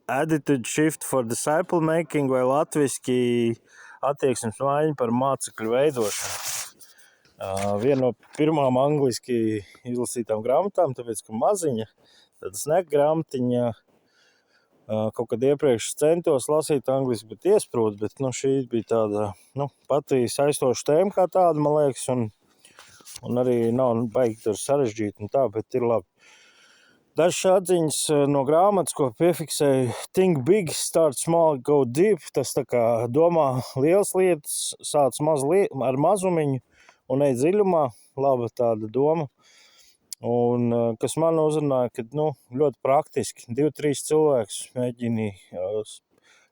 Attitude shift for disciple making vai latviski attieksmes maiņa par mācekļu veidošanu. Viena no pirmām angliski izlasītām grāmatām, tāpēc, ka maziņa, tad snack grāmatiņa, kaut kad iepriekš centos lasīt angliski, bet iesprūdu, bet šī bija tāda, pati saistoša tēma kā tāda, man liekas, un arī nav baigi tur sarežģīt un tā, bet ir labi. Dažas atziņas no grāmatas, ko piefiksēju, think big, start small, go deep, tas tā kā domā lielas lietas, sāc ar mazumiņu un ej dziļumā, laba tāda doma. Un kas man uzrunāja, ka ļoti praktiski 2-3 cilvēkus mēģini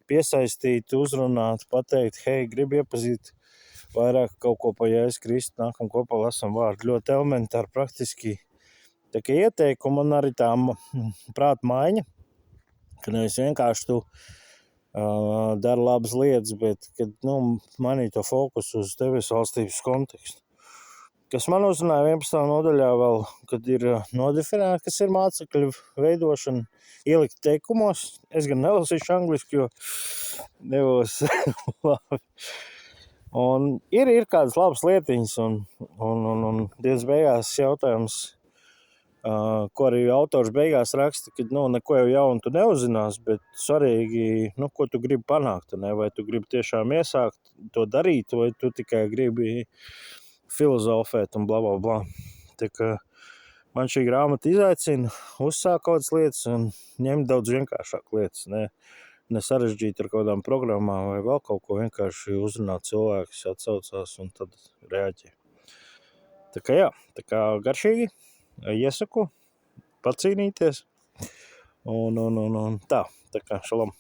piesaistīt, uzrunāt, pateikt, hei, gribu iepazīt vairāk kaut ko pa Jēzus Kristu, nākam kopā lasam vārdu. Ļoti elementāri, praktiski tā kā ieteikumi un arī tā prāta maiņa, ka nevis vienkārši tu dara labas lietas, bet kad mainīt to fokusu uz tevis valstības kontekstu. Kas man uzrunāja 11. nodaļā vēl, kad ir nodefinēta, kas ir mācekļu veidošana, ielikt teikumos. Es gan nelasīšu angliski, jo nebūs labi. Un ir kādas labas lietiņas un dienas beigās jautājums, ko arī autors beigās raksta, ka neko jau jaunu tu neuzinās, bet svarīgi, ko tu gribi panākt, ne? Vai tu gribi tiešām iesākt to darīt, vai tu tikai gribi filozofēt un bla, bla, bla. Tā kā man šī grāmata izaicina uzsākt kaut kādas lietas un ņemt daudz vienkāršāk lietas, ne sarežģīt ar kaut kādām programmām vai vēl kaut ko, vienkārši uzrunāt cilvēkus, atsaucās un tad reaģē. Tā kā garšīgi. Iesaku pacīnīties un tā kā šalam.